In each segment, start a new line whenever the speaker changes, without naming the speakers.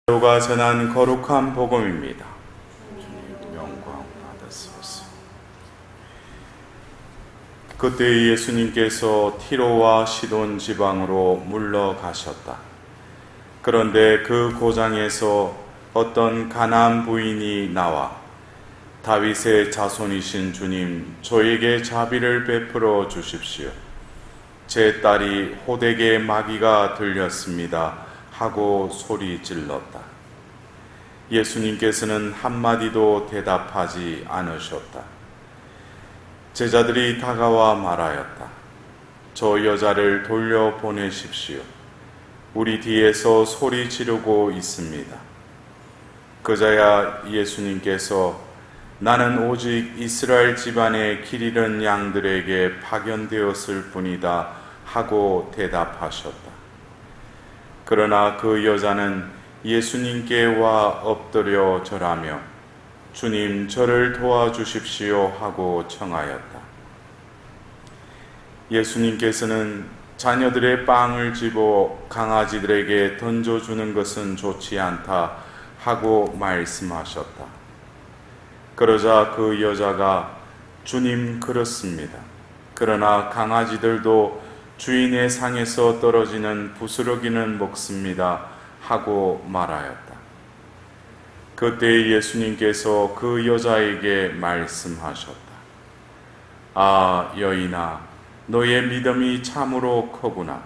로가 전한 거룩한 복음입니다. 주님 영광 받으소서. 그때 예수님께서 티로와 시돈 지방으로 물러가셨다. 그런데 그 고장에서 어떤 가나안 부인이 나와 다윗의 자손이신 주님, 저에게 자비를 베풀어 주십시오. 제 딸이 호되게 마귀가 들렸습니다 하고 소리 질렀다. 예수님께서는 한마디도 대답하지 않으셨다. 제자들이 다가와 말하였다. 저 여자를 돌려보내십시오. 우리 뒤에서 소리 지르고 있습니다. 그자야 예수님께서 나는 오직 이스라엘 집안의 길 잃은 양들에게 파견되었을 뿐이다 하고 대답하셨다. 그러나 그 여자는 예수님께 와 엎드려 절하며 주님 저를 도와주십시오 하고 청하였다. 예수님께서는 자녀들의 빵을 집어 강아지들에게 던져주는 것은 좋지 않다 하고 말씀하셨다. 그러자 그 여자가 주님 그렇습니다. 그러나 강아지들도 주인의 상에서 떨어지는 부스러기는 먹습니다 하고 말하였다. 그때 예수님께서 그 여자에게 말씀하셨다. 아 여인아, 너의 믿음이 참으로 크구나.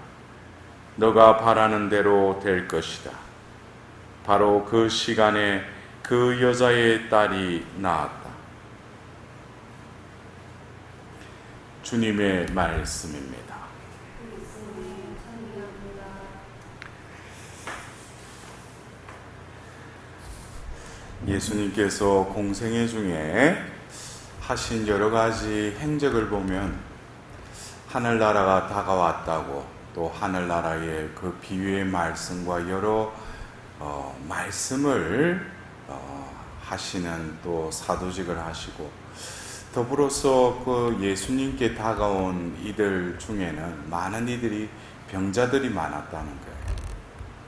너가 바라는 대로 될 것이다. 바로 그 시간에 그 여자의 딸이 나았다. 주님의 말씀입니다. 예수님께서 공생애 중에 하신 여러 가지 행적을 보면 하늘나라가 다가왔다고, 또 하늘나라의 그 비유의 말씀과 여러 말씀을 하시는 또 사도직을 하시고, 더불어서 그 예수님께 다가온 이들 중에는 많은 이들이 병자들이 많았다는 거예요.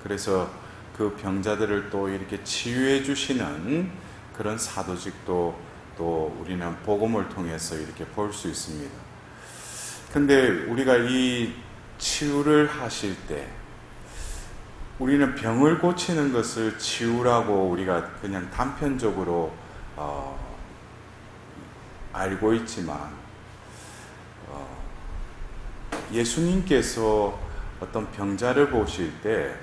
그래서 그 병자들을 또 이렇게 치유해 주시는 그런 사도직도 또 우리는 복음을 통해서 이렇게 볼 수 있습니다. 근데 우리가 이 치유를 하실 때 우리는 병을 고치는 것을 치유라고 우리가 그냥 단편적으로 알고 있지만 예수님께서 어떤 병자를 보실 때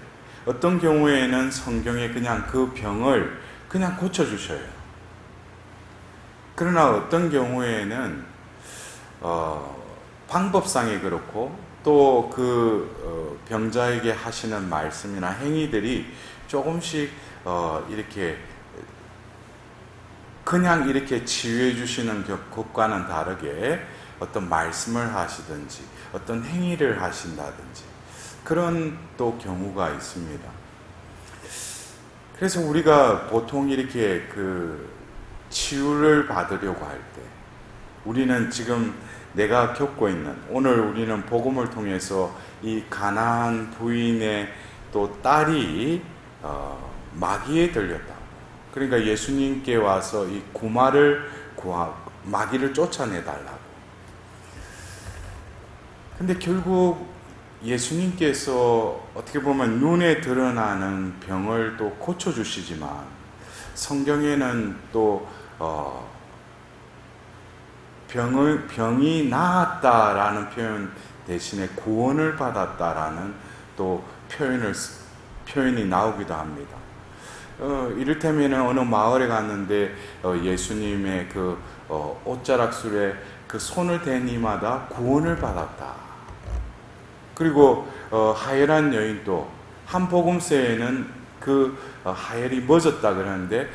어떤 경우에는 성경에 그냥 그 병을 그냥 고쳐주셔요. 그러나 어떤 경우에는 방법상이 그렇고 또 그 병자에게 하시는 말씀이나 행위들이 조금씩 이렇게 그냥 이렇게 치유해 주시는 것과는 다르게 어떤 말씀을 하시든지 어떤 행위를 하신다든지 그런 또 경우가 있습니다. 그래서 우리가 보통 이렇게 그 치유를 받으려고 할 때 우리는 지금 내가 겪고 있는, 오늘 우리는 복음을 통해서 이 가나안 부인의 또 딸이 마귀에 들렸다. 그러니까 예수님께 와서 이 마귀를 쫓아내달라고. 근데 결국 예수님께서 어떻게 보면 눈에 드러나는 병을 또 고쳐주시지만 성경에는 또 병이 나았다라는 표현 대신에 구원을 받았다라는 또 표현이 나오기도 합니다. 이를테면 어느 마을에 갔는데 예수님의 그 옷자락술에 그 손을 댄 이마다 구원을 받았다. 그리고 하혈한 여인도 한 복음서에는 그 하혈이 멎었다 그러는데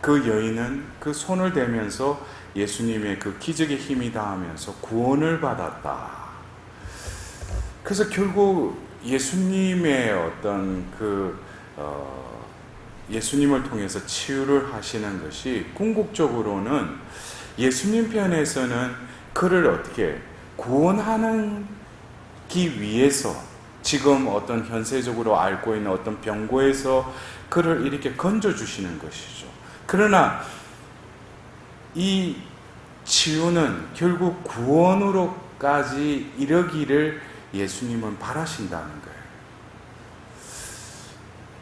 그 여인은 그 손을 대면서 예수님의 그 기적의 힘이 닿으면서 구원을 받았다. 그래서 결국 예수님의 어떤 예수님을 통해서 치유를 하시는 것이 궁극적으로는 예수님 편에서는 그를 어떻게 구원하기 위해서 지금 어떤 현세적으로 앓고 있는 어떤 병고에서 그를 이렇게 건져주시는 것이죠. 그러나 이 치유는 결국 구원으로까지 이르기를 예수님은 바라신다는 거예요.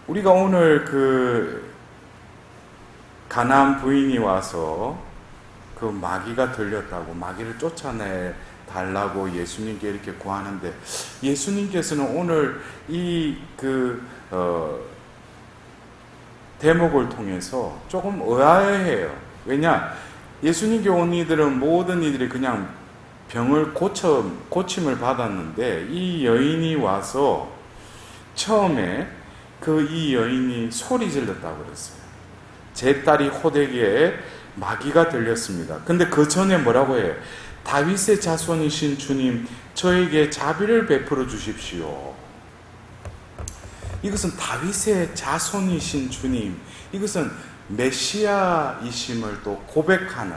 우리가 오늘 그 가나안 부인이 와서 그 마귀가 들렸다고 마귀를 쫓아내 달라고 예수님께 이렇게 구하는데, 예수님께서는 오늘 이 대목을 통해서 조금 의아해해요. 왜냐? 예수님께 온 이들은 모든 이들이 그냥 병을 고침을 받았는데, 이 여인이 와서 처음에 이 여인이 소리 질렀다고 그랬어요. 제 딸이 호되기에 마귀가 들렸습니다. 근데 그 전에 뭐라고 해요? 다윗의 자손이신 주님, 저에게 자비를 베풀어 주십시오. 이것은 다윗의 자손이신 주님, 이것은 메시아이심을 또 고백하는,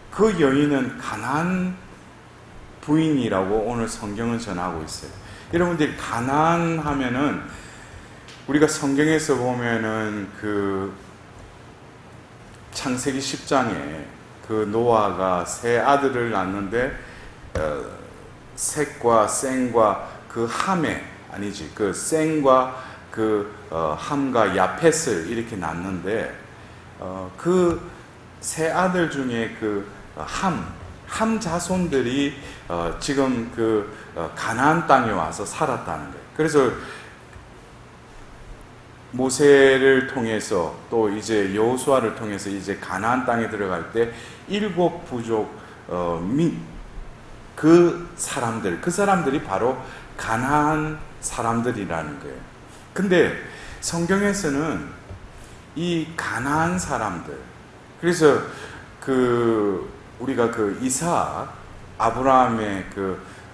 그 여인은 가나안 부인이라고 오늘 성경은 전하고 있어요. 여러분들이 가나안 하면은 우리가 성경에서 보면은 그 창세기 10장에 그 노아가 세 아들을 낳는데 셋과 셈과 그 함에 아니지 그 셈과 함과 야펫을 이렇게 낳는데 그 세 아들 중에 함 자손들이 지금 가나안 땅에 와서 살았다는 거예요. 그래서 모세를 통해서 또 이제 여호수아를 통해서 이제 가나안 땅에 들어갈 때 7 부족 그 사람들이 바로 가나안 사람들이라는 거예요. 근데 성경에서는 이 가나안 사람들, 그래서 우리가 이삭, 아브라함의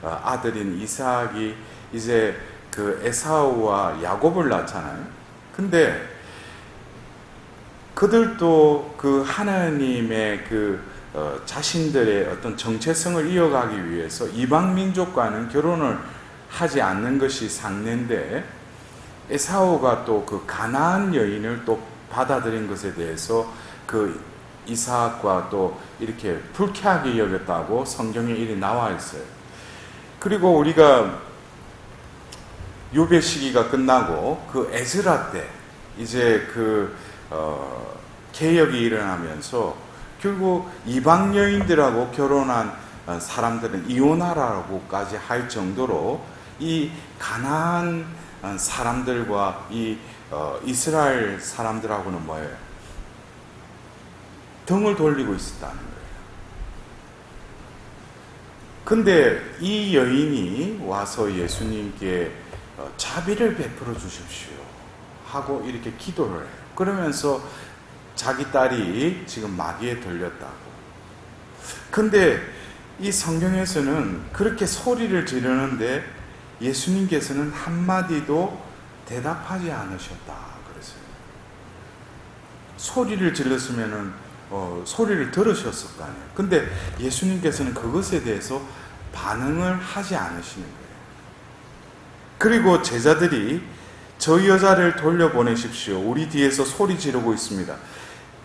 아들인 이삭이 이제 에사우와 야곱을 낳잖아요. 근데 그들도 하나님의 자신들의 어떤 정체성을 이어가기 위해서 이방 민족과는 결혼을 하지 않는 것이 상례인데, 에사우가 또 가나안 여인을 또 받아들인 것에 대해서 이삭과 또 이렇게 불쾌하게 여겼다고 성경에 일이 나와 있어요. 그리고 우리가 욥의 시기가 끝나고 에스라 때 이제 개혁이 일어나면서 결국 이방 여인들하고 결혼한 사람들은 이혼하라고까지 할 정도로 이 가나안 사람들과 이 이스라엘 사람들하고는 뭐예요? 등을 돌리고 있었다는 거예요. 근데 이 여인이 와서 예수님께 자비를 베풀어 주십시오 하고 이렇게 기도를 해요. 그러면서 자기 딸이 지금 마귀에 들렸다고. 근데 이 성경에서는 그렇게 소리를 지르는데 예수님께서는 한마디도 대답하지 않으셨다 그랬어요. 소리를 질렀으면은 소리를 들으셨을 거 아니에요. 근데 예수님께서는 그것에 대해서 반응을 하지 않으시는 거예요. 그리고 제자들이 저 여자를 돌려보내십시오. 우리 뒤에서 소리 지르고 있습니다.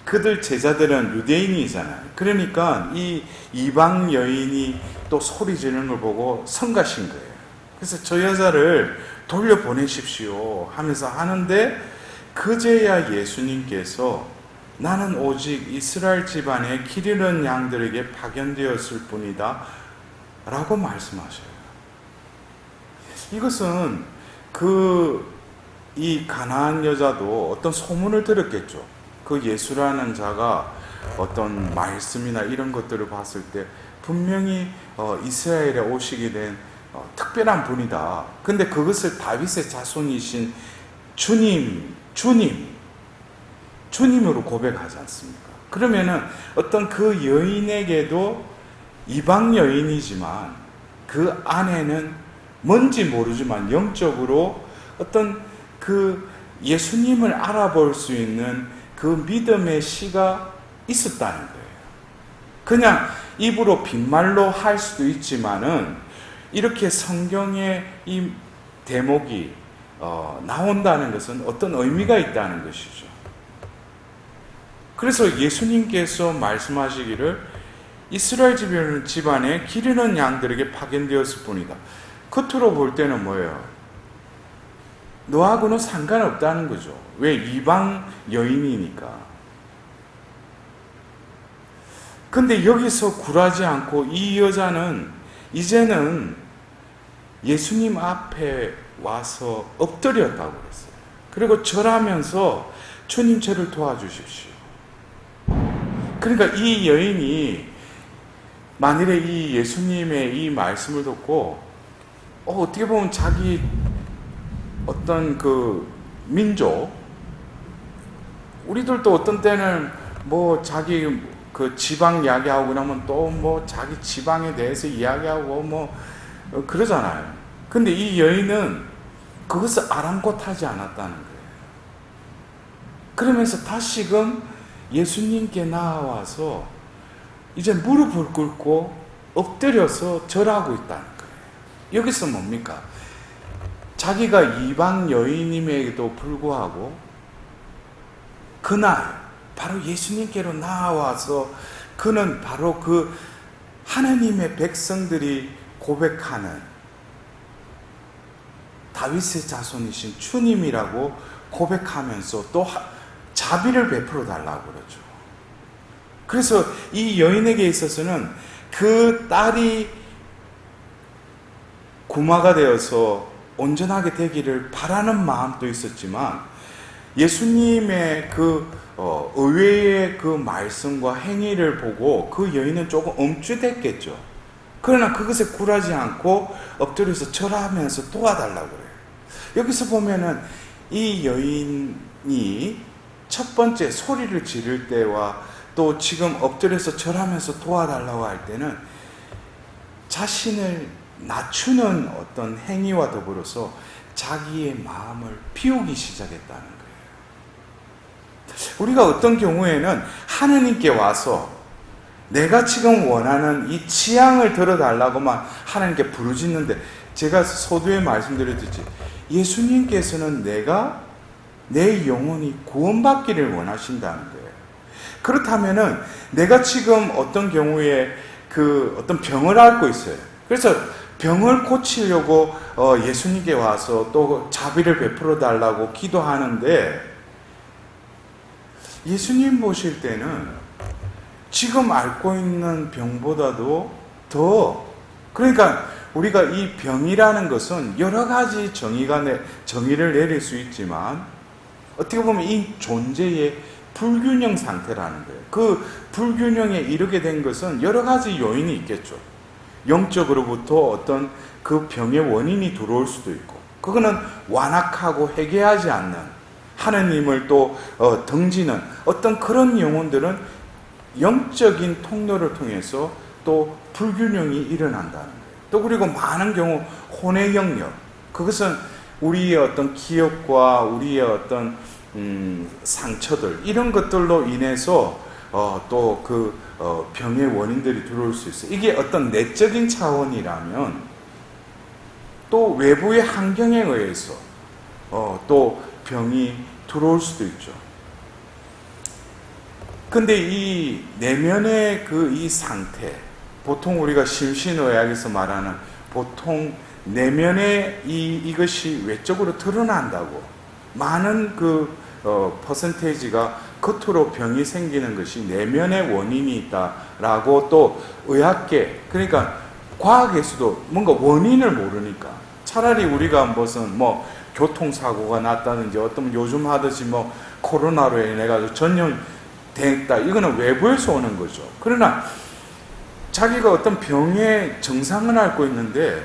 그들 제자들은 유대인이잖아요. 그러니까 이 이방 여인이 또 소리 지르는 걸 보고 성가신 거예요. 그래서 저 여자를 돌려보내십시오 하면서 하는데, 그제야 예수님께서 나는 오직 이스라엘 집안에 길 잃은 양들에게 파견되었을 뿐이다 라고 말씀하셔요. 이것은 이 가나안 여자도 어떤 소문을 들었겠죠. 예수라는 자가 어떤 말씀이나 이런 것들을 봤을 때 분명히 이스라엘에 오시게 된 특별한 분이다. 근데 그것을 다윗의 자손이신 주님으로 고백하지 않습니까? 그러면은 어떤 그 여인에게도 이방 여인이지만 그 안에는 뭔지 모르지만 영적으로 어떤 예수님을 알아볼 수 있는 믿음의 씨가 있었다는 거예요. 그냥 입으로 빈말로 할 수도 있지만은 이렇게 성경에 이 대목이 나온다는 것은 어떤 의미가 있다는 것이죠. 그래서 예수님께서 말씀하시기를 이스라엘 집안에 기르는 양들에게 파견되었을 뿐이다. 겉으로 볼 때는 뭐예요? 너하고는 상관없다는 거죠. 왜? 이방 여인이니까. 근데 여기서 굴하지 않고 이 여자는 이제는 예수님 앞에 와서 엎드렸다고 그랬어요. 그리고 절하면서 주님 저를 도와주십시오. 그러니까 이 여인이 만일에 이 예수님의 이 말씀을 듣고 어떻게 보면 자기 어떤 그 민족, 우리들도 어떤 때는 뭐 자기 그 지방 이야기하고 그러면 또 뭐 자기 지방에 대해서 이야기하고 뭐 그러잖아요. 근데 이 여인은 그것을 아랑곳하지 않았다는 거예요. 그러면서 다시금 예수님께 나와서 이제 무릎을 꿇고 엎드려서 절하고 있다는 거예요. 여기서 뭡니까? 자기가 이방 여인임에도 불구하고 그날 바로 예수님께로 나와서 그는 바로 그 하나님의 백성들이 고백하는 다윗의 자손이신 주님이라고 고백하면서 또 자비를 베풀어 달라고 그러죠. 그래서 이 여인에게 있어서는 그 딸이 구마가 되어서 온전하게 되기를 바라는 마음도 있었지만 예수님의 그 의외의 그 말씀과 행위를 보고 그 여인은 조금 엄쭈됐겠죠. 그러나 그것에 굴하지 않고 엎드려서 절하면서 도와달라고 그래요. 여기서 보면은 이 여인이 첫 번째 소리를 지를 때와 또 지금 엎드려서 절하면서 도와달라고 할 때는 자신을 낮추는 어떤 행위와 더불어서 자기의 마음을 비우기 시작했다는 거예요. 우리가 어떤 경우에는 하나님께 와서 내가 지금 원하는 이 취향을 들어달라고만 하나님께 부르짖는데, 제가 서두에 말씀드렸듯이 예수님께서는 내 영혼이 구원받기를 원하신다는 거예요. 그렇다면은 내가 지금 어떤 경우에 그 어떤 병을 앓고 있어요. 그래서 병을 고치려고 예수님께 와서 또 자비를 베풀어 달라고 기도하는데, 예수님 보실 때는 지금 앓고 있는 병보다도 더, 그러니까 우리가 이 병이라는 것은 여러 가지 정의를 내릴 수 있지만 어떻게 보면 이 존재의 불균형 상태라는 거예요. 그 불균형에 이르게 된 것은 여러 가지 요인이 있겠죠. 영적으로부터 어떤 그 병의 원인이 들어올 수도 있고, 그거는 완악하고 회개하지 않는 하느님을 또 등지는 어떤 그런 영혼들은 영적인 통로를 통해서 또 불균형이 일어난다는 거예요. 또 그리고 많은 경우 혼의 영역, 그것은 우리의 어떤 기억과 우리의 어떤 상처들, 이런 것들로 인해서 또 그 병의 원인들이 들어올 수 있어요. 이게 어떤 내적인 차원이라면 또 외부의 환경에 의해서 또 병이 들어올 수도 있죠. 근데 이 내면의 이 상태, 보통 우리가 심신의학에서 말하는 보통 내면의 이것이 외적으로 드러난다고, 많은 퍼센테이지가 겉으로 병이 생기는 것이 내면의 원인이 있다라고, 또 의학계, 그러니까 과학에서도 뭔가 원인을 모르니까 차라리 우리가 무슨 교통사고가 났다든지 어떤 요즘 하듯이 코로나로 인해 가지고 전염됐다, 이거는 외부에서 오는 거죠. 그러나 자기가 어떤 병의 증상을 앓고 있는데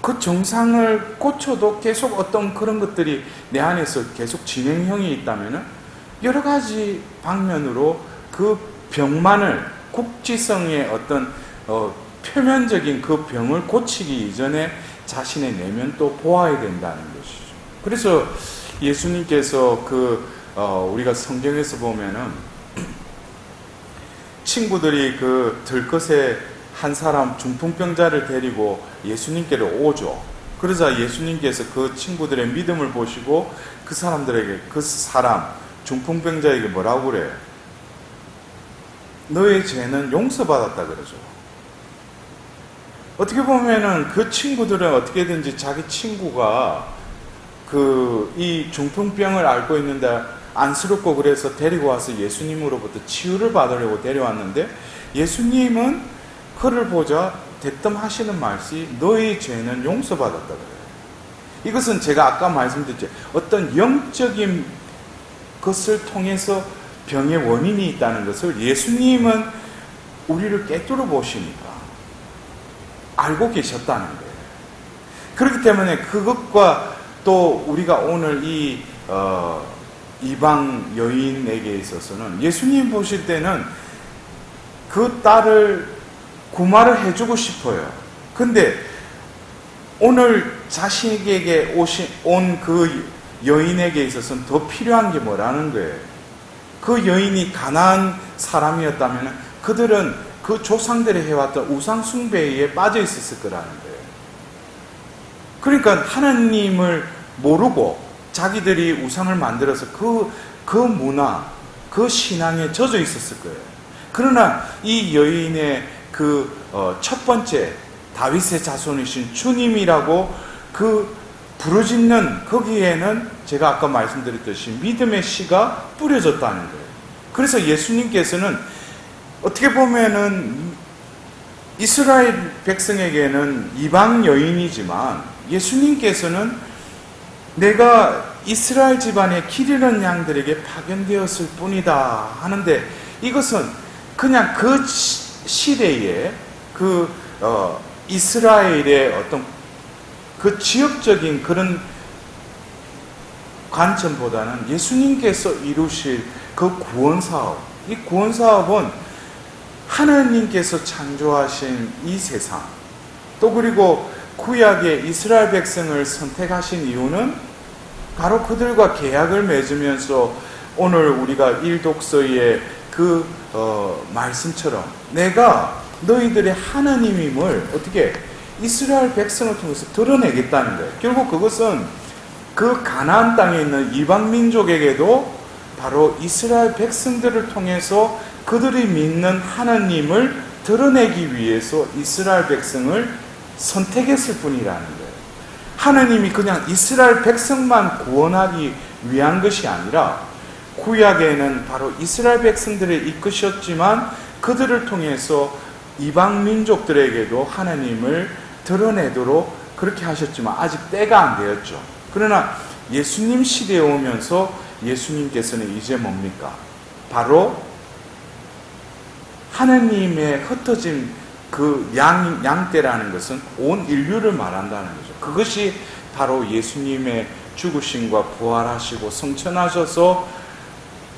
그 증상을 고쳐도 계속 어떤 그런 것들이 내 안에서 계속 진행형이 있다면은 여러 가지 방면으로 그 병만을, 국지성의 어떤 표면적인 그 병을 고치기 이전에 자신의 내면 또 보아야 된다는 것이죠. 그래서 예수님께서 우리가 성경에서 보면은 친구들이 들것에 한 사람 중풍병자를 데리고 예수님께로 오죠. 그러자 예수님께서 그 친구들의 믿음을 보시고 그 사람들에게, 그 사람 중풍병자에게 뭐라고 그래요? 너의 죄는 용서받았다 그러죠. 어떻게 보면은 그 친구들은 어떻게든지 자기 친구가 이 중풍병을 앓고 있는데 안쓰럽고 그래서 데리고 와서 예수님으로부터 치유를 받으려고 데려왔는데, 예수님은 그를 보자 대뜸 하시는 말씀이 너의 죄는 용서받았다 그래요. 이것은 제가 아까 말씀드렸죠. 어떤 영적인 것을 통해서 병의 원인이 있다는 것을 예수님은 우리를 꿰뚫어 보시니까 알고 계셨다는 거예요. 그렇기 때문에 그것과 또 우리가 오늘 이 이방 여인에게 있어서는 예수님 보실 때는 그 딸을 구마를 해주고 싶어요. 근데 오늘 자신에게 온 그 여인에게 있어서는 더 필요한 게 뭐라는 거예요? 그 여인이 가난한 사람이었다면 그들은 그 조상들이 해왔던 우상 숭배에 빠져 있었을 거라는 거예요. 그러니까 하나님을 모르고 자기들이 우상을 만들어서 그 문화, 그 신앙에 젖어 있었을 거예요. 그러나 이 여인의 첫 번째 다윗의 자손이신 주님이라고 부르짖는 거기에는 제가 아까 말씀드렸듯이 믿음의 씨가 뿌려졌다는 거예요. 그래서 예수님께서는 어떻게 보면은 이스라엘 백성에게는 이방 여인이지만 예수님께서는 내가 이스라엘 집안의 길 잃은 양들에게 파견되었을 뿐이다 하는데, 이것은 그냥 그 시대에 이스라엘의 어떤 그 지역적인 그런 관점보다는 예수님께서 이루실 그 구원사업, 이 구원사업은 하나님께서 창조하신 이 세상, 또 그리고 구약의 이스라엘 백성을 선택하신 이유는 바로 그들과 계약을 맺으면서 오늘 우리가 일독서의 말씀처럼 내가 너희들의 하나님임을 어떻게 이스라엘 백성을 통해서 드러내겠다는 거예요. 결국 그것은 그 가나안 땅에 있는 이방 민족에게도 바로 이스라엘 백성들을 통해서 그들이 믿는 하나님을 드러내기 위해서 이스라엘 백성을 선택했을 뿐이라는 거예요. 하나님이 그냥 이스라엘 백성만 구원하기 위한 것이 아니라 구약에는 바로 이스라엘 백성들을 이끄셨지만 그들을 통해서 이방 민족들에게도 하나님을 드러내도록 그렇게 하셨지만 아직 때가 안 되었죠. 그러나 예수님 시대에 오면서 예수님께서는 이제 뭡니까? 바로 하나님의 흩어진 그 양떼라는 것은 온 인류를 말한다는 거죠. 그것이 바로 예수님의 죽으심과 부활하시고 성천하셔서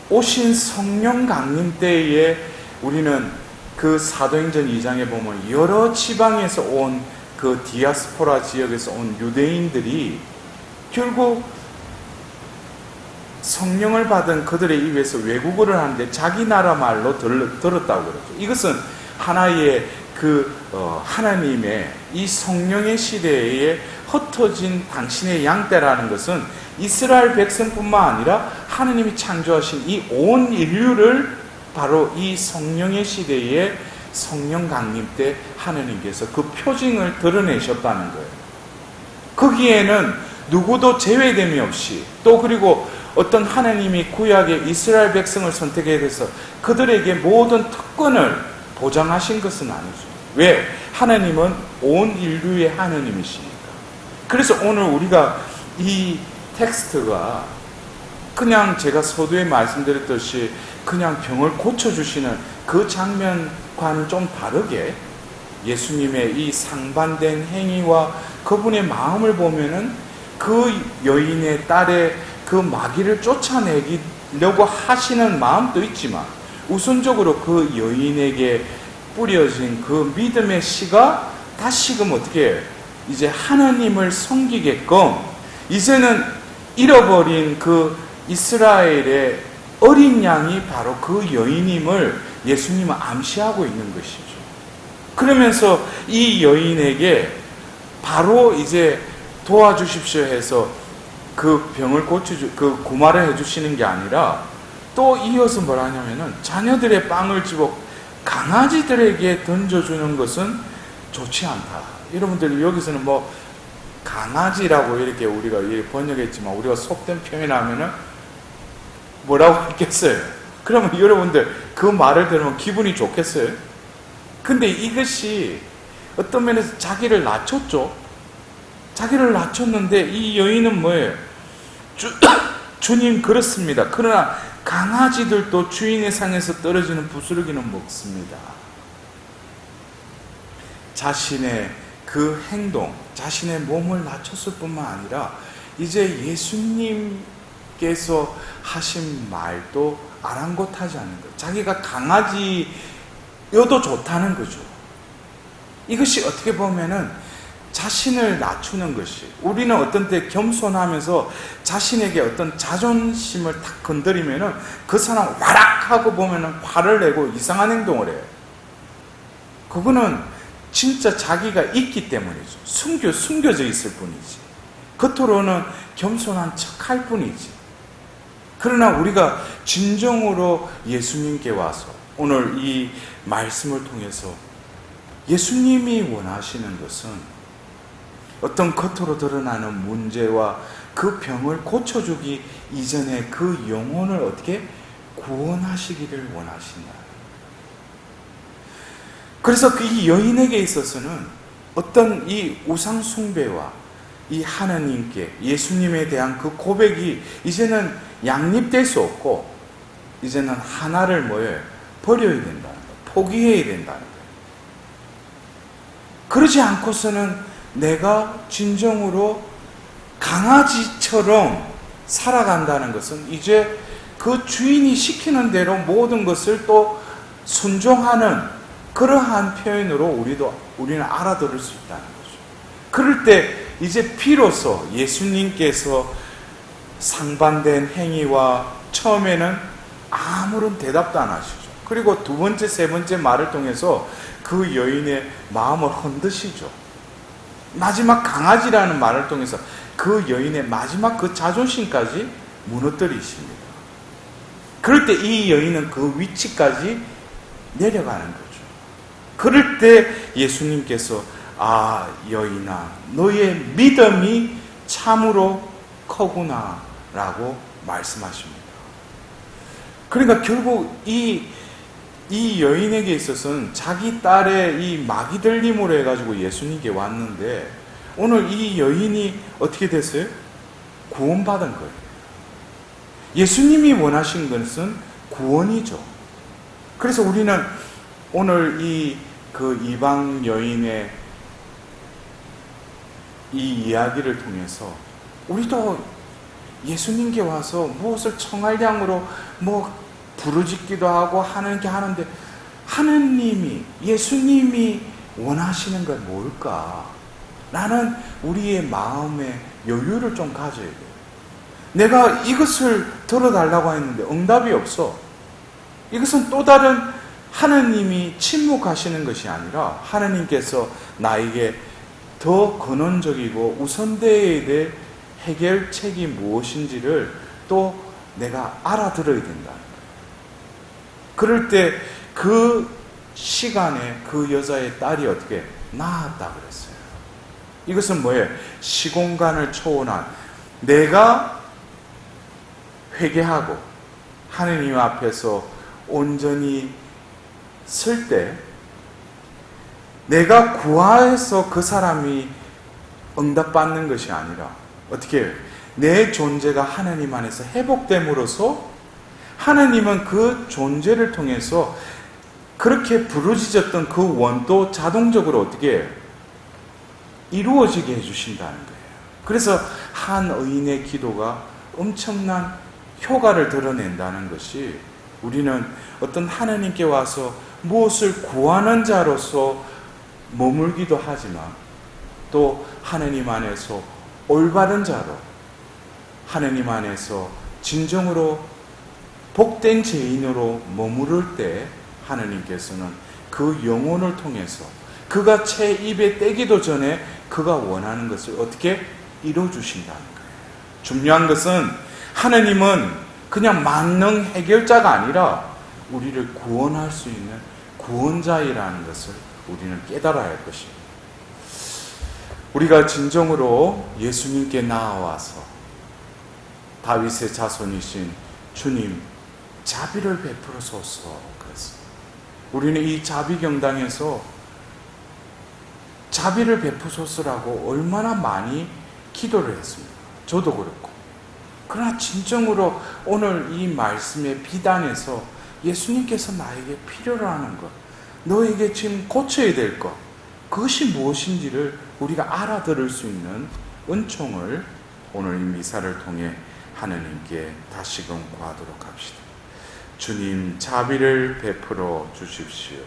오신 성령 강림 때에 우리는 그 사도행전 2장에 보면 여러 지방에서 온 그 디아스포라 지역에서 온 유대인들이 결국 성령을 받은 그들의 입에서 외국어를 하는데 자기 나라 말로 들었다고 그러죠. 이것은 하나의 하나님의 이 성령의 시대에 흩어진 당신의 양떼라는 것은 이스라엘 백성뿐만 아니라 하나님이 창조하신 이 온 인류를 바로 이 성령의 시대에 성령 강림 때 하나님께서 그 표징을 드러내셨다는 거예요. 거기에는 누구도 제외됨이 없이 또 그리고 어떤 하나님이 구약의 이스라엘 백성을 선택해서 그들에게 모든 특권을 보장하신 것은 아니죠. 왜? 하나님은 온 인류의 하나님이시니까. 그래서 오늘 우리가 이 텍스트가 그냥 제가 서두에 말씀드렸듯이 그냥 병을 고쳐주시는 그 장면과는 좀 다르게 예수님의 이 상반된 행위와 그분의 마음을 보면은 그 여인의 딸의 그 마귀를 쫓아내려고 하시는 마음도 있지만 우선적으로 그 여인에게 뿌려진 그 믿음의 씨가 다시금 어떻게 이제 하나님을 섬기게끔 이제는 잃어버린 그 이스라엘의 어린 양이 바로 그 여인임을 예수님은 암시하고 있는 것이죠. 그러면서 이 여인에게 바로 이제 도와주십시오 해서 그 병을 그 구마를 해주시는 게 아니라 또 이어서 뭐라 하냐면은 자녀들의 빵을 집어 강아지들에게 던져주는 것은 좋지 않다. 여러분들 여기서는 뭐 강아지라고 이렇게 우리가 번역했지만 우리가 속된 표현하면은 뭐라고 했겠어요? 그러면 여러분들 그 말을 들으면 기분이 좋겠어요? 근데 이것이 어떤 면에서 자기를 낮췄죠. 자기를 낮췄는데 이 여인은 뭐예요? 주님 그렇습니다. 그러나 강아지들도 주인의 상에서 떨어지는 부스러기는 먹습니다. 자신의 그 행동, 자신의 몸을 낮췄을 뿐만 아니라 이제 예수님께서 하신 말도 아랑곳하지 않는 것. 자기가 강아지여도 좋다는 거죠. 이것이 어떻게 보면은 자신을 낮추는 것이, 우리는 어떤 때 겸손하면서 자신에게 어떤 자존심을 탁 건드리면은 그 사람 와락 하고 보면은 화를 내고 이상한 행동을 해요. 그거는 진짜 자기가 있기 때문이죠. 숨겨져 있을 뿐이지. 겉으로는 겸손한 척 할 뿐이지. 그러나 우리가 진정으로 예수님께 와서 오늘 이 말씀을 통해서 예수님이 원하시는 것은 어떤 겉으로 드러나는 문제와 그 병을 고쳐주기 이전에 그 영혼을 어떻게 구원하시기를 원하신다. 그래서 이 여인에게 있어서는 어떤 이 우상 숭배와 이 하나님께 예수님에 대한 그 고백이 이제는 양립될 수 없고 이제는 하나를 버려야 된다는 거예요. 포기해야 된다는 거예요. 그러지 않고서는 내가 진정으로 강아지처럼 살아간다는 것은 이제 그 주인이 시키는 대로 모든 것을 또 순종하는 그러한 표현으로 우리는 알아들을 수 있다는 거죠. 그럴 때 이제 비로소 예수님께서 상반된 행위와 처음에는 아무런 대답도 안 하시죠. 그리고 두 번째, 세 번째 말을 통해서 그 여인의 마음을 흔드시죠. 마지막 강아지라는 말을 통해서 그 여인의 마지막 그 자존심까지 무너뜨리십니다. 그럴 때 이 여인은 그 위치까지 내려가는 거죠. 그럴 때 예수님께서 아 여인아 너의 믿음이 참으로 커구나 라고 말씀하십니다. 그러니까 결국 이 여인에게 있어서는 자기 딸의 이 마귀 들림으로 해가지고 예수님께 왔는데 오늘 이 여인이 어떻게 됐어요? 구원받은 거예요. 예수님이 원하신 것은 구원이죠. 그래서 우리는 오늘 그 이방 여인의 이 이야기를 통해서 우리도 예수님께 와서 무엇을 청알량으로 부르짖기도 하고 하는 게 하는데 하느님이 예수님이 원하시는 건 뭘까? 라는 우리의 마음의 여유를 좀 가져야 돼요. 내가 이것을 들어달라고 했는데 응답이 없어. 이것은 또 다른 하느님이 침묵하시는 것이 아니라 하느님께서 나에게 더 근원적이고 우선되어야 될 해결책이 무엇인지를 또 내가 알아들어야 된다는 거예요. 그럴 때 그 시간에 그 여자의 딸이 어떻게 나았다 그랬어요. 이것은 뭐예요? 시공간을 초월한 내가 회개하고 하느님 앞에서 온전히 설 때 내가 구하여서 그 사람이 응답받는 것이 아니라 어떻게 해요? 내 존재가 하나님 안에서 회복됨으로써 하나님은 그 존재를 통해서 그렇게 부르짖었던 그 원도 자동적으로 어떻게 해요? 이루어지게 해주신다는 거예요. 그래서 한 의인의 기도가 엄청난 효과를 드러낸다는 것이 우리는 어떤 하나님께 와서 무엇을 구하는 자로서 머물기도 하지만 또 하나님 안에서 올바른 자로 하나님 안에서 진정으로 복된 죄인으로 머무를 때 하나님께서는 그 영혼을 통해서 그가 채 입에 떼기도 전에 그가 원하는 것을 어떻게 이루어주신다는 거예요. 중요한 것은 하나님은 그냥 만능 해결자가 아니라 우리를 구원할 수 있는 구원자이라는 것을 우리는 깨달아야 할 것입니다. 우리가 진정으로 예수님께 나아와서 다윗의 자손이신 주님 자비를 베풀어소서 그랬습니다. 우리는 이 자비경당에서 자비를 베푸소서라고 얼마나 많이 기도를 했습니다. 저도 그렇고. 그러나 진정으로 오늘 이 말씀의 비단에서 예수님께서 나에게 필요로 하는 것, 너에게 지금 고쳐야 될 것, 그것이 무엇인지를 우리가 알아들을 수 있는 은총을 오늘 이 미사를 통해 하나님께 다시금 구하도록 합시다. 주님 자비를 베풀어 주십시오.